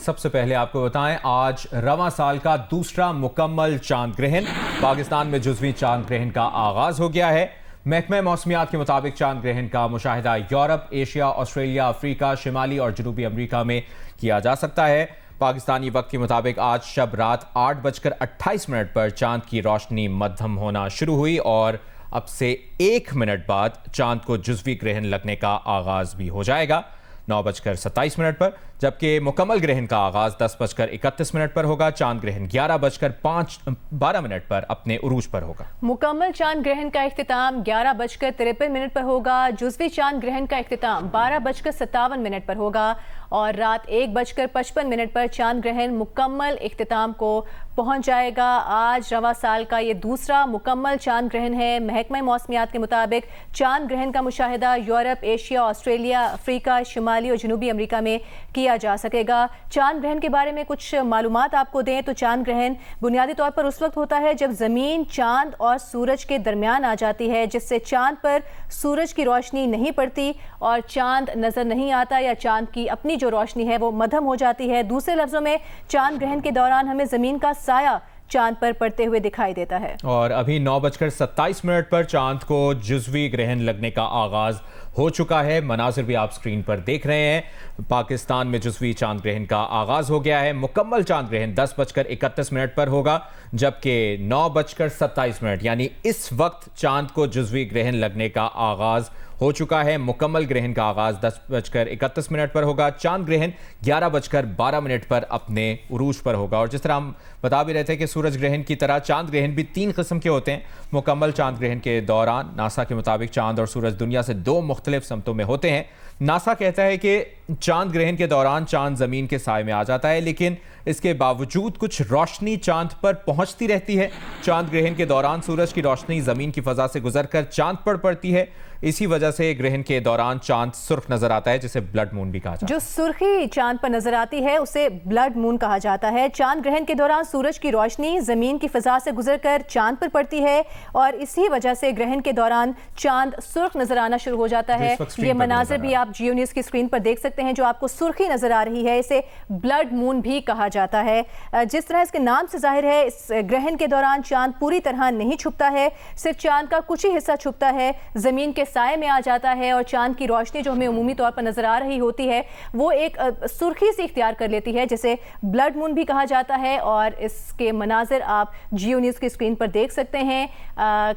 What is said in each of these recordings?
सबसे पहले आपको बताएं, आज रवां साल का दूसरा मुकम्मल चांद ग्रहण पाकिस्तान में जुज़वी चांद ग्रहण का आगाज हो गया है। महकमा मौसमियात के मुताबिक चांद ग्रहण का मुशाहिदा यूरोप, एशिया, ऑस्ट्रेलिया, अफ्रीका, शिमाली और जनूबी अमरीका में किया जा सकता है। पाकिस्तानी वक्त के मुताबिक आज शब रात 8:28 पर चांद की रोशनी मध्यम होना शुरू हुई और अब से 1 मिनट बाद चांद को जुज़वी ग्रहण लगने का आगाज भी हो जाएगा 9:27 पर, जबकि मुकम्मल ग्रहण का आगाज 10:31 पर होगा। चांद ग्रहण 11:12 पर अपने उरूज पर होगा। मुकम्मल चांद ग्रहण का इख्तिताम 11:53 पर होगा। जुज़वी चांद ग्रहण का इख्तिताम 12:57 पर होगा और रात 1:55 पर चांद ग्रहण मुकम्मल इख्तिताम को पहुंच जाएगा। आज रवा साल का ये दूसरा मुकम्मल चांद ग्रहण है। महकमा मौसमियात के मुताबिक चांद ग्रहण का मुशाहिदा यूरोप, एशिया, ऑस्ट्रेलिया, अफ्रीका, शिमाली और जनूबी अमरीका में किया जा सकेगा। चांद ग्रहण के बारे में कुछ मालूमात आपको दें तो चांद ग्रहण बुनियादी तौर पर उस वक्त होता है जब ज़मीन चांद और सूरज के दरमियान आ जाती है, जिससे चांद पर सूरज की रोशनी नहीं पड़ती और चांद नज़र नहीं आता या चांद की अपनी जो रोशनी है वो मध्यम हो जाती है। दूसरे लफ्ज़ों में चांद ग्रहण के दौरान हमें ज़मीन का साया चांद पर पड़ते हुए दिखाई देता है। और अभी 9:27 पर चांद को जुज़वी ग्रहण लगने का आगाज हो चुका है। मनाजिर भी आप स्क्रीन पर देख रहे हैं। पाकिस्तान में जुज़वी चांद ग्रहण का आगाज हो गया है। मुकम्मल चांद ग्रहण 10:31 पर होगा, जबकि 9:27 यानी इस वक्त चांद को जुज़वी ग्रहण लगने का आगाज हो चुका है। मुकम्मल ग्रहण का आगाज 10:31 पर होगा। चांद ग्रहण 11:12 पर अपने उरूज पर होगा। और जिस तरह हम बता भी रहे थे कि सूरज ग्रहण की तरह चांद ग्रहण भी 3 किस्म के होते हैं। मुकम्मल चांद ग्रहण के दौरान नासा के मुताबिक चांद और सूरज दुनिया से 2 मुख्तलिफ समतों में होते हैं। नासा कहता है कि चांद ग्रहण के दौरान चांद ज़मीन के साए में आ जाता है, लेकिन इसके बावजूद कुछ रोशनी चांद पर पहुंचती रहती है। चांद ग्रहण के दौरान सूरज की रोशनी ज़मीन की फ़ज़ा से गुजरकर चांद पर पड़ती है। इसी वजह से ग्रहण के दौरान चांद सुर्ख नजर आता है, जिसे ब्लड मून भी कहा जाता है। जो सुर्खी चांद पर नजर आती है उसे ब्लड मून कहा जाता है। चांद ग्रहण के दौरान सूरज की रोशनी जमीन की फिजा से गुजरकर चांद पर पड़ती है और इसी वजह से ग्रहण के दौरान चांद सुर्ख नजर आना शुरू हो जाता है। ये मनाजिर भी आप जियो न्यूज़ की स्क्रीन पर देख सकते हैं। जो आपको सुर्खी नजर आ रही है इसे ब्लड मून भी कहा जाता है। जिस तरह इसके नाम से जाहिर है, इस ग्रहण के दौरान चांद पूरी तरह नहीं छुपता है, सिर्फ चांद का कुछ ही हिस्सा छुपता है, जमीन के साए में आ जाता है और चांद की रोशनी जो हमें उमूमी तौर पर नजर आ रही होती है वो एक सुर्खी से इख्तियार कर लेती है, जिसे ब्लड मून भी कहा जाता है। और इसके मनाजिर आप जियो न्यूज़ की स्क्रीन पर देख सकते हैं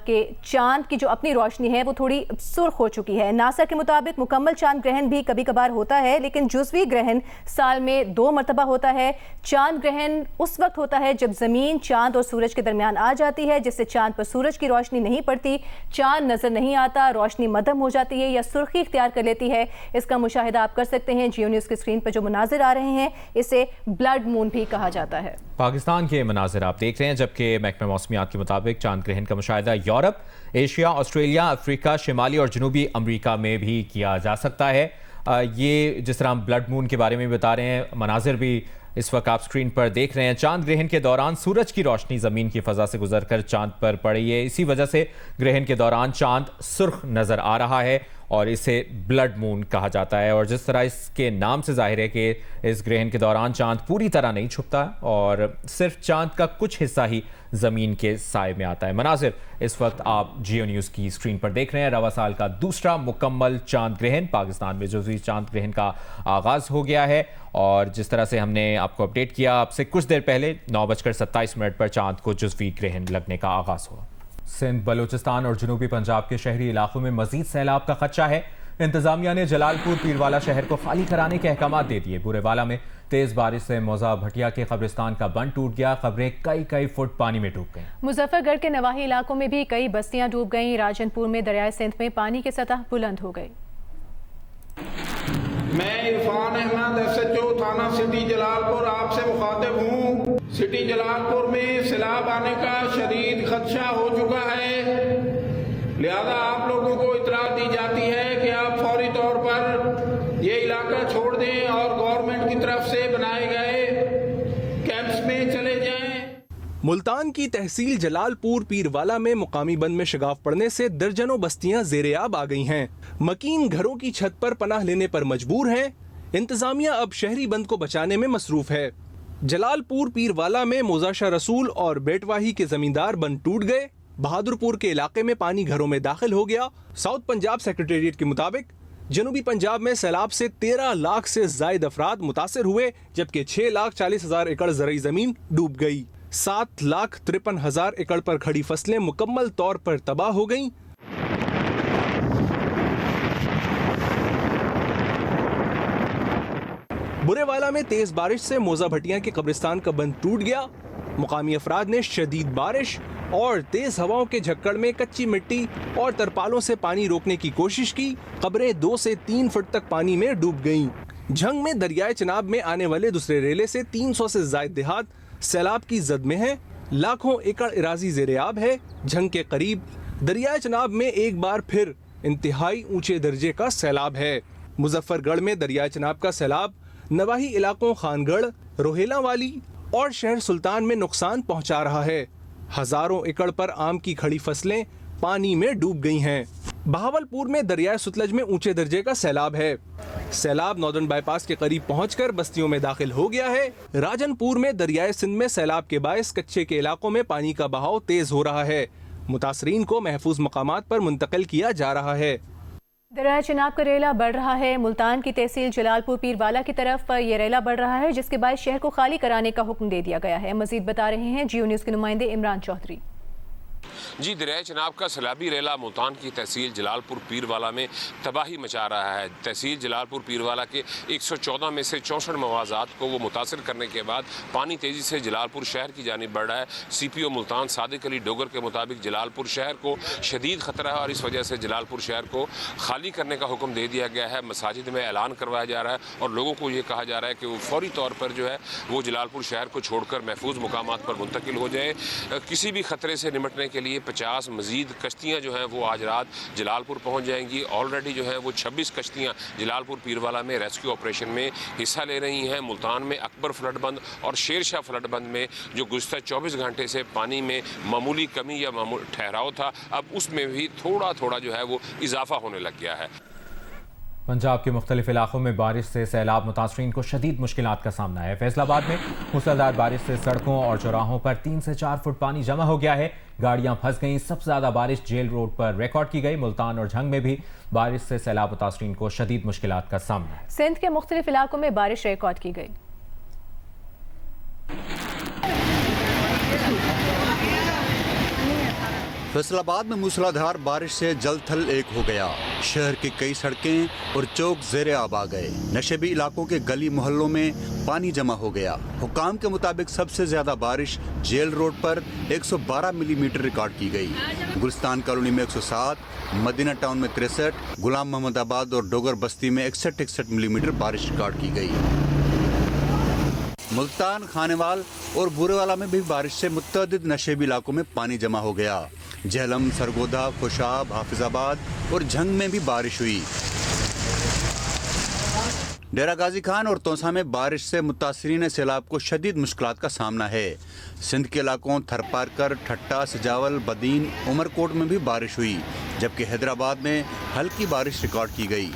कि चांद की जो अपनी रोशनी है वो थोड़ी सुर्ख हो चुकी है। नासा के मुताबिक मुकम्मल चांद ग्रहण भी कभी कभार होता है, लेकिन जुज़वी ग्रहण साल में 2 मरतबा होता है। चांद ग्रहण उस वक्त होता है जब जमीन चांद और सूरज के दरमियान आ जाती है, जिससे चांद पर सूरज की रोशनी नहीं पड़ती, चांद नजर नहीं आता, रोशनी मध्यम हो जाती है या सुर्खी इख्तियार कर लेती है। इसका मुशाहिदा आप कर सकते हैं जियो न्यूज़ की स्क्रीन पर जो मनाजिर आ रहे हैं, इसे ब्लड मून भी कहा जाता है। पाकिस्तान के मनाजिर आप देख रहे हैं, जबकि महकमा मौसमियात के मुताबिक चांद ग्रहण का मुशाहिदा यूरोप, एशिया, ऑस्ट्रेलिया, अफ्रीका, शिमाली और जनूबी अमरीका में भी किया जा सकता है। ये जिस तरह हम ब्लड मून के बारे में बता रहे हैं, मनाजिर भी इस वक्त आप स्क्रीन पर देख रहे हैं। चांद ग्रहण के दौरान सूरज की रोशनी ज़मीन की फ़ज़ा से गुजरकर चांद पर पड़ी है। इसी वजह से ग्रहण के दौरान चांद सुर्ख नज़र आ रहा है और इसे ब्लड मून कहा जाता है। और जिस तरह इसके नाम से जाहिर है कि इस ग्रहण के दौरान चांद पूरी तरह नहीं छुपता और सिर्फ चांद का कुछ हिस्सा ही ज़मीन के साए में आता है। मनाजिर इस वक्त आप जियो न्यूज़ की स्क्रीन पर देख रहे हैं। रवा साल का दूसरा मुकम्मल चांद ग्रहण पाकिस्तान में जुज़वी चांद ग्रहण का आगाज़ हो गया है और जिस तरह से हमने आपको अपडेट किया, आपसे कुछ देर पहले 9:27 पर चांद को जुज़वी ग्रहण लगने का आगाज़ हुआ। सिंध, बलूचिस्तान और जनूबी पंजाब के शहरी इलाकों में मजीद सैलाब का खदशा है। इंतजामिया ने जलालपुर पीरवाला शहर को खाली कराने के अहकाम दे दिए। बुरेवाला में तेज बारिश से मौजा भटिया के कब्रिस्तान का बंद टूट गया। खबरें कई फुट पानी में डूब गई। मुजफ्फरगढ़ के नवाही इलाकों में भी कई बस्तियां डूब गईं। राजनपुर में दरियाए सिंध में पानी की सतह बुलंद हो गई। मैं इरफान अहमद SHO थाना सिटी जलालपुर आपसे मुखातिब हूँ। सिटी जलालपुर में सैलाब आने का शदीद खदशा हो चुका है, लिहाजा आप लोगों को इतला दी जाती है कि आप फौरी तौर पर ये इलाका छोड़ दें और गवर्नमेंट की तरफ से बनाए गए कैंप्स में चले जाएं। मुल्तान की तहसील जलालपुर पीरवाला में मुकामी बंद में शगाफ पड़ने से दर्जनों बस्तियां ज़ेरे-आब आ गई हैं। मकीन घरों की छत पर पनाह लेने पर मजबूर हैं। इंतजामिया अब शहरी बंद को बचाने में मसरूफ है। जलालपुर पीरवाला में मोजाशा रसूल और बेटवाही के जमींदार बंद टूट गए। बहादुरपुर के इलाके में पानी घरों में दाखिल हो गया। साउथ पंजाब सेक्रेटेरिएट के मुताबिक जनूबी पंजाब में सैलाब से 13 लाख से जायद अफराद मुतासिर हुए, जबकि 6,40,000 एकड़ ज़रई ज़मीन डूब गई। 7,53,000 एकड़ पर खड़ी फसलें मुकम्मल तौर पर तबाह हो गईं। बुरेवाला में तेज बारिश से मोजा भटिया के कब्रिस्तान का बंद टूट गया। मुकामी अफराद ने शदीद बारिश और तेज हवाओं के झक्कड़ में कच्ची मिट्टी और तरपालों से पानी रोकने की कोशिश की। कब्रें 2 से 3 फुट तक पानी में डूब गईं। झंग में दरियाए चनाब में आने वाले दूसरे रेले से 300 से जायद देहात सैलाब की जद में हैं। लाखों एकड़ इराजी ज़ेरे-आब है। झंग के करीब दरियाए चनाब में एक बार फिर इंतहाई ऊंचे दर्जे का सैलाब है। मुजफ्फरगढ़ में दरियाए चनाब का सैलाब नवाही इलाकों खानगढ़, रोहेला वाली और शहर सुल्तान में नुकसान पहुंचा रहा है। हजारों एकड़ पर आम की खड़ी फसलें पानी में डूब गई हैं। बहावलपुर में दरियाए सुतलज में ऊंचे दर्जे का सैलाब है। सैलाब नॉर्दर्न बाईपास के करीब पहुंचकर बस्तियों में दाखिल हो गया है। राजनपुर में दरियाए सिंध में सैलाब के बायस कच्चे के इलाकों में पानी का बहाव तेज हो रहा है। मुतासरीन को महफूज मकामात पर मुंतकिल किया जा रहा है। दरियाए चनाब का रेला बढ़ रहा है। मुल्तान की तहसील जलालपुर पीरवाला की तरफ ये रेला बढ़ रहा है, जिसके बाद शहर को खाली कराने का हुक्म दे दिया गया है। मजीद बता रहे हैं जियो न्यूज़ के नुमाइंदे इमरान चौधरी। जी, दरियाए चनाब का सैलाबी रेला मुल्तान की तहसील जलालपुर पीरवाला में तबाही मचा रहा है। तहसील जलालपुर पीरवाला के 114 में से 64 मवाज़ात को वो मुतासर करने के बाद पानी तेज़ी से जलालपुर शहर की जानिब बढ़ रहा है। CPO मुल्तान सादिक अली डोगर के मुताबिक जलालपुर शहर को शदीद ख़तरा है और इस वजह से जलालपुर शहर को खाली करने का हुक्म दे दिया गया है। मसाजिद में ऐलान करवाया जा रहा है और लोगों को ये कहा जा रहा है कि वो फौरी तौर पर जो है वो जलालपुर शहर को छोड़कर महफूज मुकामात पर मुंतकिल हो जाए। किसी भी ख़तरे से निपटने के लिए 50 मजीद कश्तियाँ जो हैं वो आज रात जलालपुर पहुँच जाएंगी। ऑलरेडी जो है वो 26 कश्तियाँ जलालपुर पीरवाला में रेस्क्यू ऑपरेशन में हिस्सा ले रही हैं। मुल्तान में अकबर फ्लड बंद और शेर शाह फ्लड बंद में जो गुज़श्ता 24 घंटे से पानी में मामूली कमी या ठहराव था, अब उसमें भी थोड़ा थोड़ा जो है वो इजाफा होने लग गया है। पंजाब के मुख्तलिफ इलाकों में बारिश से सैलाब मुतासरीन को शदीद मुश्किलात का सामना है। फैसलाबाद में मूसलाधार बारिश से सड़कों और चौराहों पर 3 से 4 फुट पानी जमा हो गया है। गाड़ियां फंस गईं। सबसे ज़्यादा बारिश जेल रोड पर रिकॉर्ड की गई। मुल्तान और झंग में भी बारिश से सैलाब मुतासरीन को शदीद मुश्किलात का सामना है। सिंध के मुख्तलिफ इलाकों में बारिश रिकॉर्ड की गई। फैसलाबाद में मूसलाधार बारिश से जल थल एक हो गया। शहर की कई सड़कें और चौक ज़ेरे-आब आ गए। नशेबी इलाकों के गली मोहल्लों में पानी जमा हो गया। हुकाम के मुताबिक सबसे ज्यादा बारिश जेल रोड पर 112 मिलीमीटर रिकॉर्ड की गई। गुलिस्तान कॉलोनी में 107, मदीना टाउन में 63, गुलाम मोहम्मदाबाद और डोगर बस्ती में 61 मिलीमीटर बारिश रिकॉर्ड की गई। मुल्तान, खानेवाल और बुरेवाला में भी बारिश से मुतअद्दिद नशेबी इलाकों में पानी जमा हो गया। झेलम, सरगोदा, खुशाब, हाफिजाबाद और झंग में भी बारिश हुई। डेरा गाजी खान और तोसा में बारिश से मुतासरीन सैलाब को शदीद मुश्किलात का सामना है। सिंध के इलाकों थरपारकर, ठट्टा, सजावल, बदीन, उमरकोट में भी बारिश हुई, जबकि हैदराबाद में हल्की बारिश रिकॉर्ड की गई।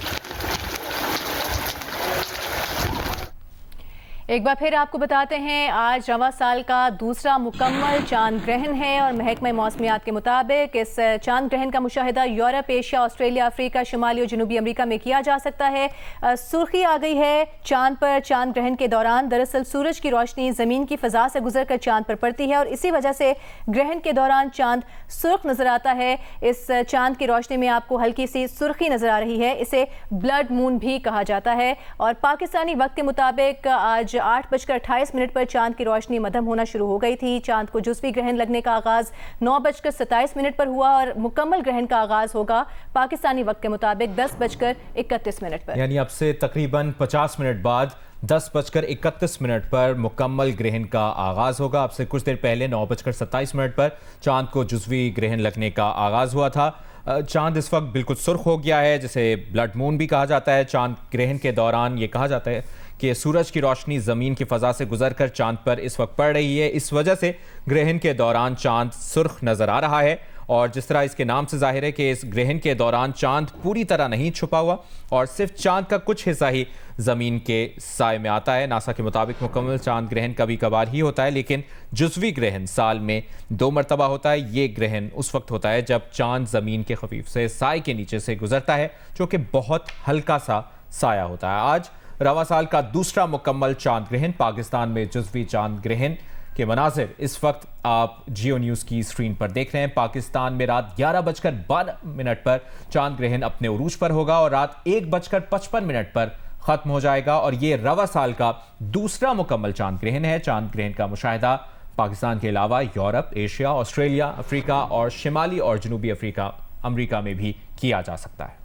एक बार फिर आपको बताते हैं, आज रवा साल का दूसरा मुकम्मल चांद ग्रहण है और महकमा मौसमियात के मुताबिक इस चांद ग्रहण का मुशाहिदा यूरोप, एशिया, ऑस्ट्रेलिया, अफ्रीका, शुमाली और जनूबी अमेरिका में किया जा सकता है। सुर्खी आ गई है चांद पर चांद ग्रहण के दौरान। दरअसल सूरज की रोशनी ज़मीन की फ़ज़ा से गुजर कर चांद पर पड़ती है और इसी वजह से ग्रहण के दौरान चांद सुर्ख नज़र आता है। इस चांद की रोशनी में आपको हल्की सी सुर्खी नज़र आ रही है। इसे ब्लड मून भी कहा जाता है और पाकिस्तानी वक्त के मुताबिक आज 8:28 पर चांद की रोशनी मध्यम होना शुरू हो गई थी। चांद को जुज़वी ग्रहण लगने का आगाज 9:27 पर हुआ और मुकम्मल ग्रहण का आगाज होगा पाकिस्तानी वक्त के मुताबिक 10:31 पर। यानी अब से तकरीबन 50 मिनट बाद 10:31 पर मुकम्मल ग्रहण का आगाज होगा। अब से कुछ देर पहले 9:27 पर चांद को जुज़वी ग्रहण लगने का आगाज हुआ था। चांद इस वक्त बिल्कुल सुर्ख हो गया है, जिसे ब्लड मून भी कहा जाता है। चांद ग्रहण के दौरान ये कहा जाता है कि सूरज की रोशनी ज़मीन की फ़ज़ा से गुजरकर चांद पर इस वक्त पड़ रही है। इस वजह से ग्रहण के दौरान चांद सुर्ख नज़र आ रहा है और जिस तरह इसके नाम से जाहिर है कि इस ग्रहण के दौरान चांद पूरी तरह नहीं छुपा हुआ और सिर्फ चांद का कुछ हिस्सा ही ज़मीन के साए में आता है। नासा के मुताबिक मुकम्मल चांद ग्रहण कभी कभार ही होता है, लेकिन जुज़वी ग्रहण साल में 2 मरतबा होता है। ये ग्रहण उस वक्त होता है जब चांद ज़मीन के खफीफ से साए के नीचे से गुजरता है, जो कि बहुत हल्का सा साया होता है। आज रवा साल का दूसरा मुकम्मल चांद ग्रहण, पाकिस्तान में जुज़वी चांद ग्रहण के मनाज़िर इस वक्त आप जियो न्यूज़ की स्क्रीन पर देख रहे हैं। पाकिस्तान में रात 11:12 पर चांद ग्रहण अपने उरूज पर होगा और रात 1:55 पर ख़त्म हो जाएगा और ये रवा साल का दूसरा मुकम्मल चांद ग्रहण है। चांद ग्रहण का मुशाहिदा पाकिस्तान के अलावा यूरोप, एशिया, ऑस्ट्रेलिया, अफ्रीका और शिमाली और जनूबी अमरीका में भी किया जा सकता है।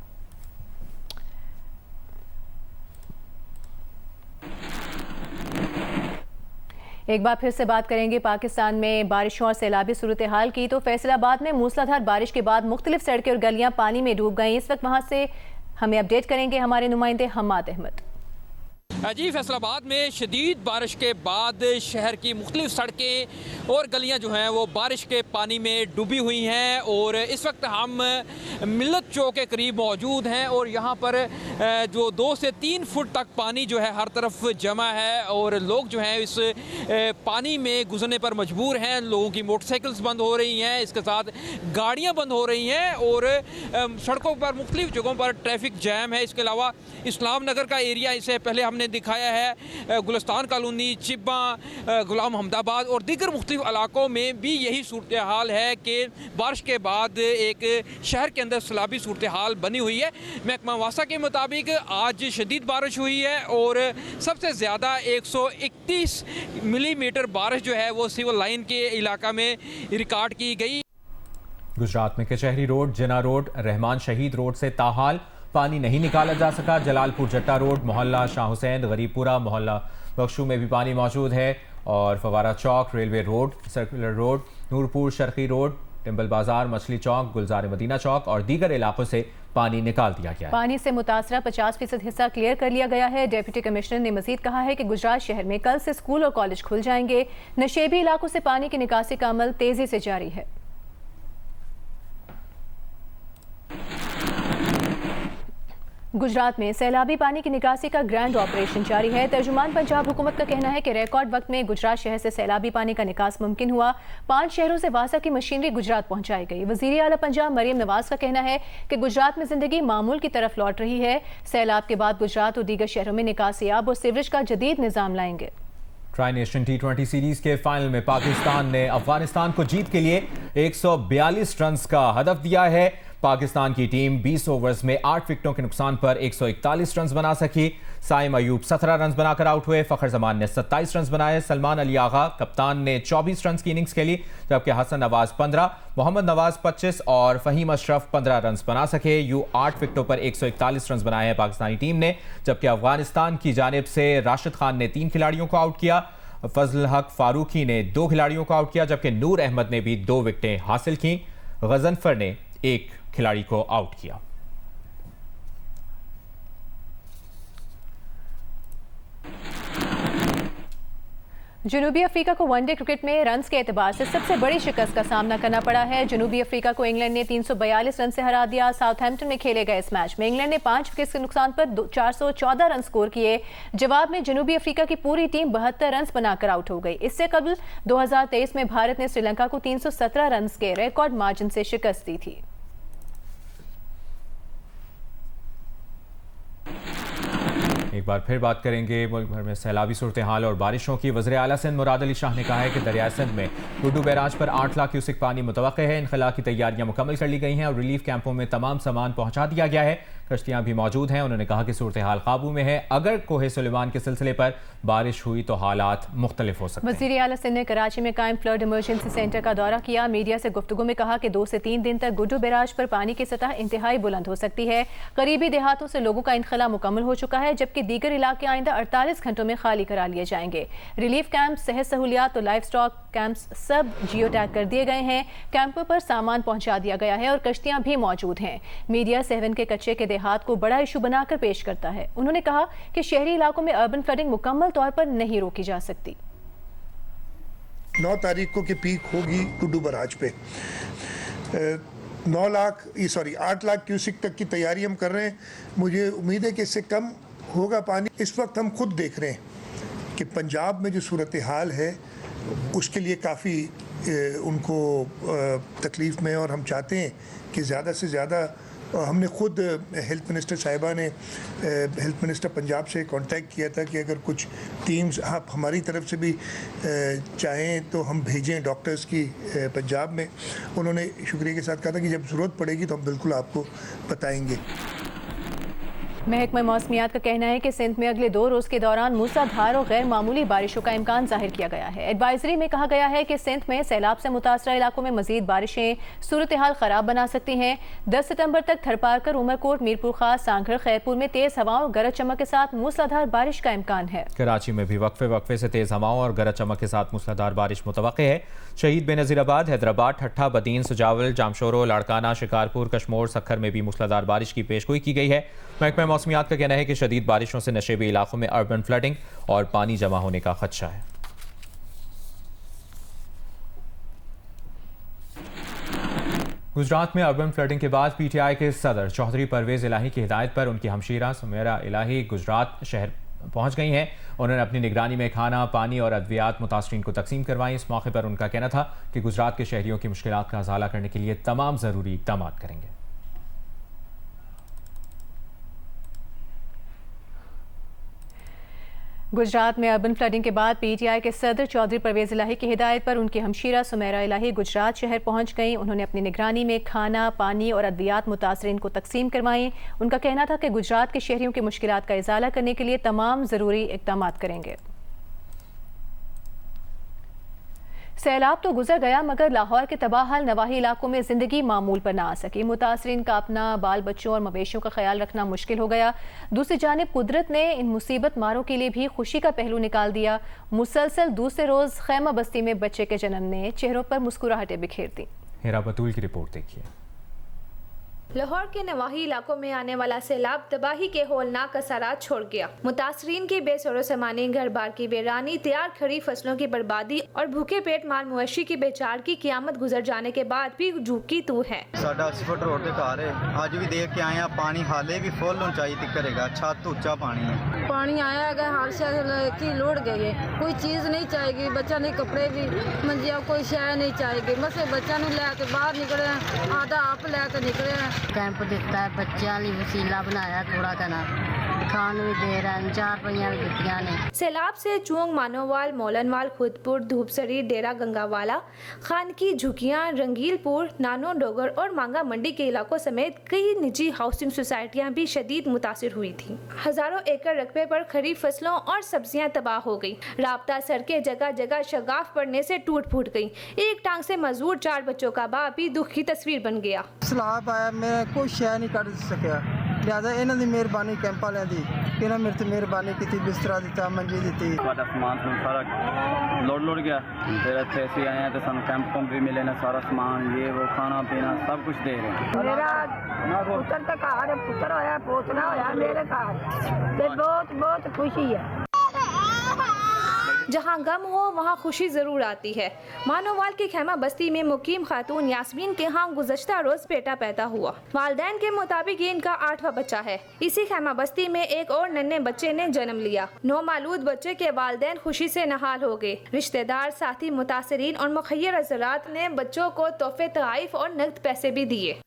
एक बार फिर से बात करेंगे पाकिस्तान में बारिशों और सैलाबी सूरत हाल की। तो फैसलाबाद में मूसलाधार बारिश के बाद मुख्तलिफ सड़कें और गलियां पानी में डूब गई। इस वक्त वहां से हमें अपडेट करेंगे हमारे नुमाइंदे हम्माद अहमद। जी, फैसलाबाद में शदीद बारिश के बाद शहर की मुख्तलिफ सड़कें और गलियां जो हैं वो बारिश के पानी में डूबी हुई हैं और इस वक्त हम मिल्लत चौक के करीब मौजूद हैं और यहाँ पर जो 2 से 3 फुट तक पानी जो है हर तरफ जमा है और लोग जो हैं इस पानी में गुजरने पर मजबूर हैं। लोगों की मोटरसाइकिल्स बंद हो रही हैं, इसके साथ गाड़ियाँ बंद हो रही हैं और सड़कों पर मुख्तलिफ जगहों पर ट्रैफिक जैम है। इसके अलावा इस्लाम नगर का एरिया, इसे पहले हमने दिखाया है, गुलिस्तान कॉलोनी, चिब्बा, गुलाम हमदाबाद और दीगर मुख्तलिफ इलाकों में भी यही सूरत हाल है कि बारिश के बाद एक शहर के अंदर सैलाबी सूरत हाल बनी हुई है। महकमा वासा के मुताबिक आज शदीद बारिश हुई है और सबसे ज़्यादा 131 मिलीमीटर बारिश जो है वो सिविल लाइन के इलाका में रिकॉर्ड की गई। गुजरात में कचहरी रोड, जिना रोड, रहमान शहीद रोड से ताहाल पानी नहीं निकाला जा सका। जलालपुर जट्टा रोड, मोहल्ला शाह हुसैन, गरीबपुरा, मोहल्ला बख्शू में भी पानी मौजूद है और Fawara Chowk, railway road, circular road, Noorpur Sharqi road, Timbal Bazaar, Machhli चौक, गुलजार मदीना चौक और दीगर इलाकों से पानी निकाल दिया गया है। पानी से मुतासरा 50% हिस्सा क्लियर कर लिया गया है। डिप्टी कमिश्नर ने मजीद कहा है कि गुजरात शहर में कल से स्कूल और कॉलेज खुल जाएंगे। नशेबी इलाकों से पानी की निकासी का अमल तेजी से जारी है। गुजरात में सैलाबी पानी की निकासी का ग्रैंड ऑपरेशन जारी है। तर्जुमान पंजाब हुकूमत का कहना है कि रिकॉर्ड वक्त में गुजरात शहर से सैलाबी पानी का निकास मुमकिन हुआ। 5 शहरों से वासा की मशीनरी गुजरात पहुंचाई गई। वज़ीर आला पंजाब मरियम नवाज का कहना है कि गुजरात में जिंदगी मामूल की तरफ लौट रही है। सैलाब के बाद गुजरात और दीगर शहरों में निकासियाब और सीवरेज का जदीद निज़ाम लाएंगे। ट्राई नेशन T20 सीरीज के फाइनल में पाकिस्तान ने अफगानिस्तान को जीत के लिए 142 रन का हदफ दिया है। पाकिस्तान की टीम 20 ओवर्स में 8 विकेटों के नुकसान पर 141 रन बना सकी। साइम अयूब 17 रन बनाकर आउट हुए। फखर जमान ने 27 रन बनाए। सलमान अली आगा कप्तान ने 24 रन की इनिंग्स खेली, जबकि हसन नवाज 15, मोहम्मद नवाज 25 और फहीम अशरफ 15 रन बना सके। 8 विकेटों पर 141 रन बनाए हैं पाकिस्तानी टीम ने, जबकि अफगानिस्तान की जानिब से राशिद खान ने 3 खिलाड़ियों को आउट किया। फजल हक फारूकी ने 2 खिलाड़ियों को आउट किया, जबकि नूर अहमद ने भी 2 विकेटें हासिल की। गजनफर ने 1 खिलाड़ी को आउट किया। जनूबी अफ्रीका को वनडे क्रिकेट में रन्स के एतबार से सबसे बड़ी शिकस्त का सामना करना पड़ा है। जनूबी अफ्रीका को इंग्लैंड ने 342 रन से हरा दिया। साउथहैम्पटन में खेले गए इस मैच में इंग्लैंड ने 5 विकेट के नुकसान पर 414 रन स्कोर किए। जवाब में जनूबी अफ्रीका की पूरी टीम 72 रन बनाकर आउट हो गई। इससे कबल 2023 में भारत ने श्रीलंका को 317 रन के रिकॉर्ड मार्जिन से शिकस्त दी थी। एक बार फिर बात करेंगे मुल्क भर में सैलाबी सूरत हाल और बारिशों की। वज़ीर आला सिंध मुराद अली शाह ने कहा है कि दरियाए सिंध में गुड्डू बैराज पर 8 लाख क्यूसेक पानी मुतवक्के है। इनखला की तैयारियां मुकम्मल कर ली गई हैं और रिलीफ कैंपों में तमाम सामान पहुंचा दिया गया है। कश्तियां भी मौजूद हैं। उन्होंने कहा कि सूरत हाल काबू में है। अगर कोहे सुलेमान के सिलसिले पर बारिश हुई तो हालात मुख्तलिफ हो सकते हैं। वज़ीर आला सिंध ने कराची में कायम फ्लड इमरजेंसी सेंटर का दौरा किया। मीडिया से गुफ्तगू में कहा कि 2 से 3 दिन तक गुड्डू बैराज पर पानी की सतह इंतहाई बुलंद हो सकती है। करीबी देहातों से लोगों का इनखला मुकम्मल हो चुका है, जबकि जबकि दीगर इलाके आइंदा 48 घंटों में खाली करा लिए जाएंगे। रिलीफ कैंप, सेहत सहूलियात और लाइफ स्टॉक कैंप्स सब जियो टैग कर दिए गए हैं। कैंपों पर सामान पहुंचा दिया गया है और कश्तियां भी मौजूद हैं। मीडिया सेवन के कच्चे के देहात को बड़ा इशू बनाकर पेश करता है। उन्होंने कहा कि शहरी इलाकों में अर्बन फ्लडिंग मुकम्मल तौर पर नहीं रोकी जा सकती। 9 तारीख को की पीक होगी टुडू बराज पे। 8 लाख क्यूसिक तक की तैयारी हम कर रहे हैं। मुझे उम्मीद है कि इससे कम होगा पानी। इस वक्त हम खुद देख रहे हैं कि पंजाब में जो सूरत हाल है उसके लिए काफ़ी उनको तकलीफ़ में, और हम चाहते हैं कि ज़्यादा से ज़्यादा, हमने खुद हेल्थ मिनिस्टर साहिबा ने हेल्थ मिनिस्टर पंजाब से कांटेक्ट किया था कि अगर कुछ टीम्स आप हमारी तरफ से भी चाहें तो हम भेजें डॉक्टर्स की पंजाब में। उन्होंने शुक्रिया के साथ कहा था कि जब ज़रूरत पड़ेगी तो हम बिल्कुल आपको बताएंगे। महकमा मौसमियात का कहना है कि सिंध में अगले 2 रोज़ के दौरान मूसलाधार और गैर मामूली बारिशों का इम्कान जाहिर किया गया है। एडवाइजरी में कहा गया है कि सिंध में सैलाब से मुतासरा इलाकों में मजीद बारिशें सूरत हाल ख़राब बना सकती हैं। 10 सितंबर तक थरपारकर, उमरकोट, मीरपुर खास, सांगड़, खैरपुर में तेज़ हवाओं और गरज चमक के साथ मूसलाधार बारिश का इम्कान है। कराची में भी वक्फे से तेज़ हवाओं और गरज चमक के साथ मूसलाधार बारिश मुतवक्के है। शहीद बेनज़ीराबाद, हैदराबाद, ठट्ठा, बदीन, सुजावल, जामशोरो, लाड़काना, शिकारपुर, कश्मोर, सखर में भी मूसलाधार बारिश की पेशगोई की गई है। महकमा मौसमियात का कहना है कि शदीद बारिशों से नशेबी इलाकों में अर्बन फ्लडिंग और पानी जमा होने का खदशा है। गुजरात में अर्बन फ्लडिंग के बाद पीटीआई के सदर चौधरी परवेज इलाही की हिदायत पर उनकी हमशीरा सुमेरा इलाही गुजरात शहर पहुंच गई हैं। उन्होंने अपनी निगरानी में खाना, पानी और अद्वियात मुतासरीन को तकसीम करवाई। इस मौके पर उनका कहना था कि गुजरात के शहरियों की मुश्किलात का इजाला करने के लिए तमाम ज़रूरी इक़दाम करेंगे। गुजरात में अर्बन फ्लडिंग के बाद पीटीआई के सदर चौधरी परवेज इलाही की हिदायत पर उनकी हमशीरा सुमेरा इलाही गुजरात शहर पहुंच गईं। उन्होंने अपनी निगरानी में खाना, पानी और अद्वियात मुतासरीन को तकसीम करवाई। उनका कहना था कि गुजरात के शहरियों की मुश्किलात का इजाला करने के लिए तमाम ज़रूरी इक़दाम करेंगे। सैलाब तो गुजर गया मगर लाहौर के तबाहल नवाही इलाकों में ज़िंदगी मामूल पर ना आ सकी। मुतासरीन का अपना बाल बच्चों और मवेशियों का ख्याल रखना मुश्किल हो गया। दूसरी जानिब कुदरत ने इन मुसीबत मारों के लिए भी खुशी का पहलू निकाल दिया। मुसलसल दूसरे रोज़ खैमा बस्ती में बच्चे के जन्म ने चेहरों पर मुस्कुराहटें बिखेर दी। हेरा बतूल की रिपोर्ट देखिए। लाहौर के नवाही इलाकों में आने वाला सैलाब तबाही के होलनाक असरात छोड़ गया। मुतासरीन की बेसरो सामानी, घर बार की वीरानी, तैयार खड़ी फसलों की बर्बादी और भूखे पेट माल मवेशी की बेचार की क़यामत गुजर जाने के बाद भी झुकी तू है। 80 फुट रोड ते घर है, आज भी देख के आए हैं। पानी हाले भी फुल ऊंचाई तक करेगा, छत ऊंचा पानी है। पानी आया है, हर शय की लोड़ गई है। कोई चीज नहीं चाहिए, बच्चा नहीं, कपड़े भी मंजिया, कोई शय नहीं चाहिए। बस बच्चा लैके बाहर निकले, आधा आप लैके निकले। कैंप दिता है, बच्चों लिए वसीला बनाया, थोड़ा कहना खान भी दे रहा है, 4 पहियां भी दित्तियां ने। सैलाब से चूंग, मानोवाल, मौलनवाल, खुदपुर, धूपसरी, डेरा गंगावाला, खानकी, झुकियां, रंगीलपुर, नानो डोगर और मांगा मंडी के इलाकों समेत कई निजी हाउसिंग सोसाइटियां भी शदीद मुतासिर हुई थी। हजारों एकड़ रकबे पर खरीफ फसलों और सब्जियां तबाह हो गई। राब्ता सड़कें जगह जगह शगाफ पड़ने से टूट फूट गई। एक टांग से मजबूर 4 बच्चों का बाप भी दुख की तस्वीर बन गया। सैलाब आया, मैं कोई शय नहीं कर सकिया, लिहाजा इन्हों की मेहरबानी कैंप वाले की, इन्होंने मेरे से मेहरबानी की, बिस्तरा दिता, मंजी दी। समान सारा लोड़ गया, फिर इतने असी आए हैं तो सू कैंप भी मिले ने, सारा समान ये वो खाना पीना सब कुछ दे रहे हैं। मेरा पुत्र तो घर पुत्र होया, पोतना होया मेरे घर, बहुत खुशी है। जहाँ गम हो वहाँ खुशी जरूर आती है। मानोवाल की खैमा बस्ती में मुकीम खातून यास्मीन के यहाँ गुज़श्ता रोज बेटा पैदा हुआ। वालदैन के मुताबिक ये इनका 8वां बच्चा है। इसी खैमा बस्ती में एक और नन्हे बच्चे ने जन्म लिया। नौमालूद बच्चे के वालदैन खुशी से नहाल हो गए। रिश्तेदार, साथी, मुतासरीन और मुखय्यर हज़रात ने बच्चों को तोहफे, तोहफ़ और नकद पैसे भी दिए।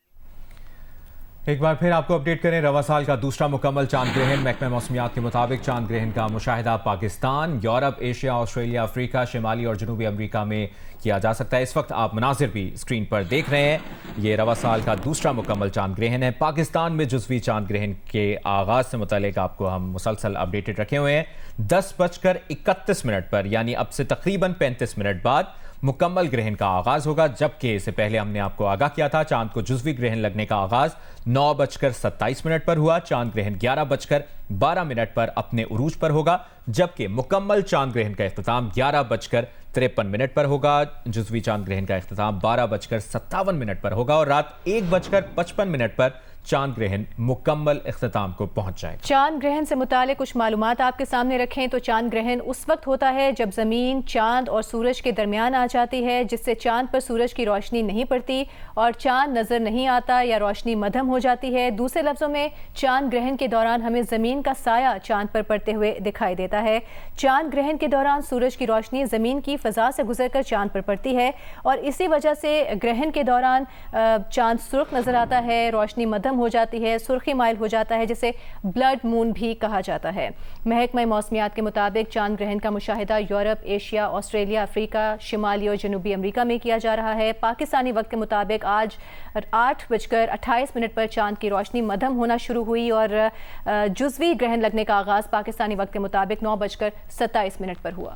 एक बार फिर आपको अपडेट करें, रवा साल का दूसरा मुकम्मल चांद ग्रहण। महकमा मौसमियात के मुताबिक चांद ग्रहण का मुशाहिदा Pakistan, Europe, Asia, Australia, Africa, शिमाली और जनूबी अमरीका में किया जा सकता है। इस वक्त आप मनाजिर भी स्क्रीन पर देख रहे हैं। ये रवा साल का दूसरा मुकम्मल चांद ग्रहण है। पाकिस्तान में जुज़वी चांद ग्रहण के आगाज़ से मुतालिक आपको हम मुसलसल अपडेटेड रखे हुए हैं। 10:31 पर यानी अब से तकरीबन 35 मिनट बाद मुकम्मल ग्रहण का आगाज होगा, जबकि इससे पहले हमने आपको आगाह किया था चांद को जुज़वी ग्रहण लगने का आगाज 9:27 पर हुआ। चांद ग्रहण 11:12 पर अपने उरूज पर होगा, जबकि मुकम्मल चांद ग्रहण का इख्तिताम 11:53 पर होगा। जुज़वी चांद ग्रहण का इख्तिताम 12:57 पर होगा और रात 1:55 पर चांद ग्रहण मुकम्मल इख्तिताम को पहुंच जाएगा। चांद ग्रहण से मुतालिक कुछ मालूमात आपके सामने रखें तो चांद ग्रहण उस वक्त होता है जब ज़मीन चांद और सूरज के दरमियान आ जाती है, जिससे चांद पर सूरज की रोशनी नहीं पड़ती और चांद नज़र नहीं आता या रोशनी मध्यम हो जाती है। दूसरे लफ्ज़ों में चांद ग्रहण के दौरान हमें ज़मीन का साया चांद पर पड़ते हुए दिखाई देता है। चांद ग्रहण के दौरान सूरज की रोशनी ज़मीन की फ़ज़ा से गुजरकर चांद पर पड़ती है और इसी वजह से ग्रहण के दौरान चांद सुर्ख नज़र आता है, रोशनी मध्यम हो जाती है, सुर्खी माइल हो जाता है, जिसे ब्लड मून भी कहा जाता है। महकमा मौसमियात के मुताबिक चांद ग्रहण का मुशाहिदा यूरोप, एशिया, ऑस्ट्रेलिया, अफ्रीका, शिमाली और जनूबी अमरीका में किया जा रहा है। पाकिस्तानी वक्त के मुताबिक आज 8:28 पर चांद की रोशनी मध्यम होना शुरू हुई और जुज़वी ग्रहण लगने का आगाज़ पाकिस्तानी वक्त के मुताबिक 9:27 पर हुआ।